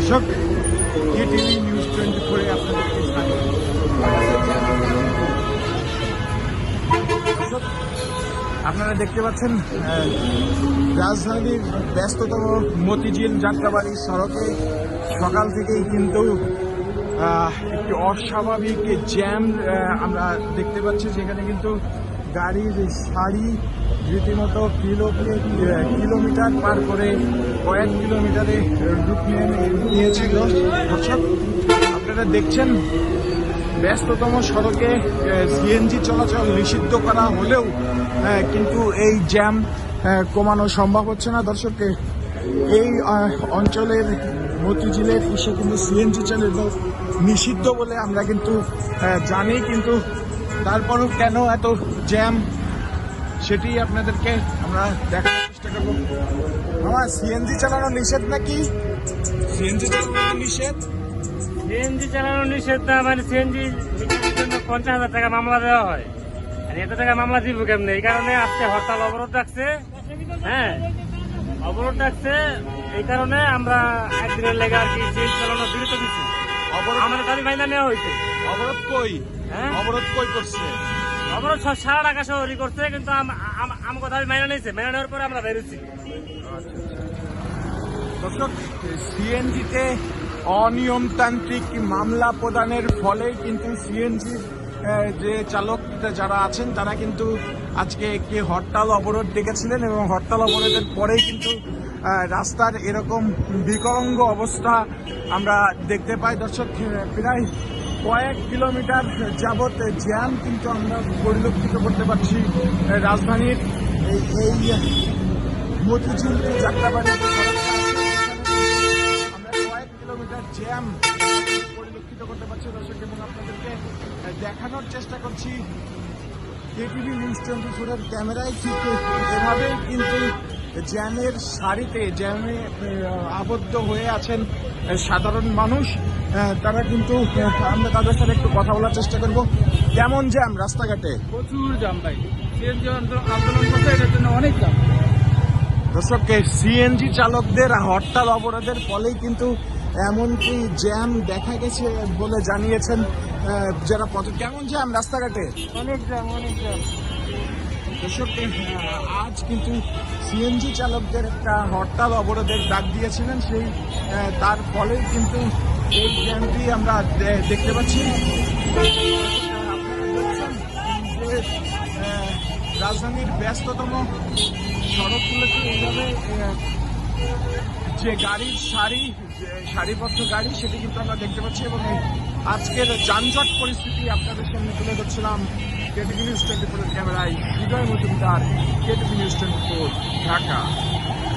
দর্শক, KTV news 24 এ আপনাদেরকে স্বাগত। দর্শক, আপনারা দেখতে পাচ্ছেন রাজধানীর ব্যস্ততম মতিঝিল যাত্রাবাড়ি সড়কে সকাল থেকেই কিন্তু একটি অস্বাভাবিক জ্যাম আমরা দেখতে পাচ্ছি, যেখানে কিন্তু গাড়ির সারি রীতিমতো কিলোমিটার পার করে কয়েক কিলোমিটারে রূপ নিয়েছিল। দর্শক, আপনারা দেখছেন ব্যস্ততম সড়কে সিএনজি চলাচল নিষিদ্ধ করা হলেও কিন্তু এই জ্যাম কমানো সম্ভব হচ্ছে না। দর্শককে এই অঞ্চলের মতিঝিলের ইসে কিন্তু সিএনজি চালিত নিষিদ্ধ বলে আমরা কিন্তু জানি, কিন্তু তারপরও কেন এত জ্যাম সেটি আপনাদেরকে আমরা দেখানোর চেষ্টা করবো। আমার সিএনজি চালানো নিষেধ নাকি? সিএনজি চালানো নিষেধ? সিএনজি চালানো নিষেধ না, মানে সিএনজি জন্য 50,000 টাকা মামলা দেওয়া হয়। আর এত টাকা মামলা দিব কেমনে? এই কারণে আজকে হরতাল অবরোধ রাখছে। হ্যাঁ, অবরোধ রাখছে, এই কারণে আমরা একদিনের লেগে আর কি সিএনজি চালানো বিরত দিচ্ছি। আমাদের দাবি মাইনা নেওয়া হয়েছে। অবরোধ কই? হ্যাঁ, অবরোধ কই করছে? অবরোধ সারা ঢাকা শহরই করছে, কিন্তু আমাকে দাবি মাইনা নিয়েছে। মাইনা নেওয়ার পরে আমরা বেরোচ্ছি। দর্শক, সিএনজিতে অনিয়মতান্ত্রিক মামলা প্রদানের ফলে কিন্তু সিএনজি যে চালক যারা আছেন তারা কিন্তু আজকে একটি হরতাল অবরোধ ডেকেছিলেন, এবং হরতাল অবরোধের পরেই কিন্তু রাস্তার এরকম বিকলাঙ্গ অবস্থা আমরা দেখতে পাই। দর্শক, প্রায় কয়েক কিলোমিটার যাবৎ জ্যাম কিন্তু আমরা পরিলক্ষিত করতে পারছি রাজধানীর এই মতিঝিল যাত্রাবাড়ি কিলোমিটার জ্যাম পরিলক্ষিত করতে পারছি। দর্শক, এবং আপনাদেরকে দেখানোর চেষ্টা করছি কেটিভি নিউজ 24 এর ক্যামেরায় ঠিক এভাবেই কিন্তু জ্যামের সারিতে জ্যামে আবদ্ধ হয়ে আছেন সাধারণ মানুষ। তারা কিন্তু আমরা তাদের সাথে একটু কথা বলার চেষ্টা করব। কেমন জ্যাম রাস্তাঘাটে? প্রচুর জ্যাম ভাই, সিএনজি আন্দোলন করতে এটার জন্য অনেক জ্যাম। দর্শককে সিএনজি চালকদের হরতাল অবরোধের ফলেই কিন্তু এমনকি জ্যাম দেখা গেছে বলে জানিয়েছেন যারা কেমন জ্যাম রাস্তাঘাটে? অনেক জ্যাম, অনেক জ্যাম। দর্শক, আজ কিন্তু সিএনজি চালকদের একটা হরতাল অবরোধের ডাক দিয়েছিলেন, সেই তার ফলেই কিন্তু এই জ্যামটি আমরা দেখতে পাচ্ছি। রাজধানীর ব্যস্ততম সড়কগুলোতে এইভাবে যে গাড়ির সারিবদ্ধ গাড়ি সেটি কিন্তু আমরা দেখতে পাচ্ছি, এবং আজকের যানজট পরিস্থিতি আপনাদের সামনে তুলে ধরছিলাম কেটিভি নিউজ 24 ক্যামেরায় হৃদয় মজুমদার, কেটিভি নিউজ 24 ঢাকা।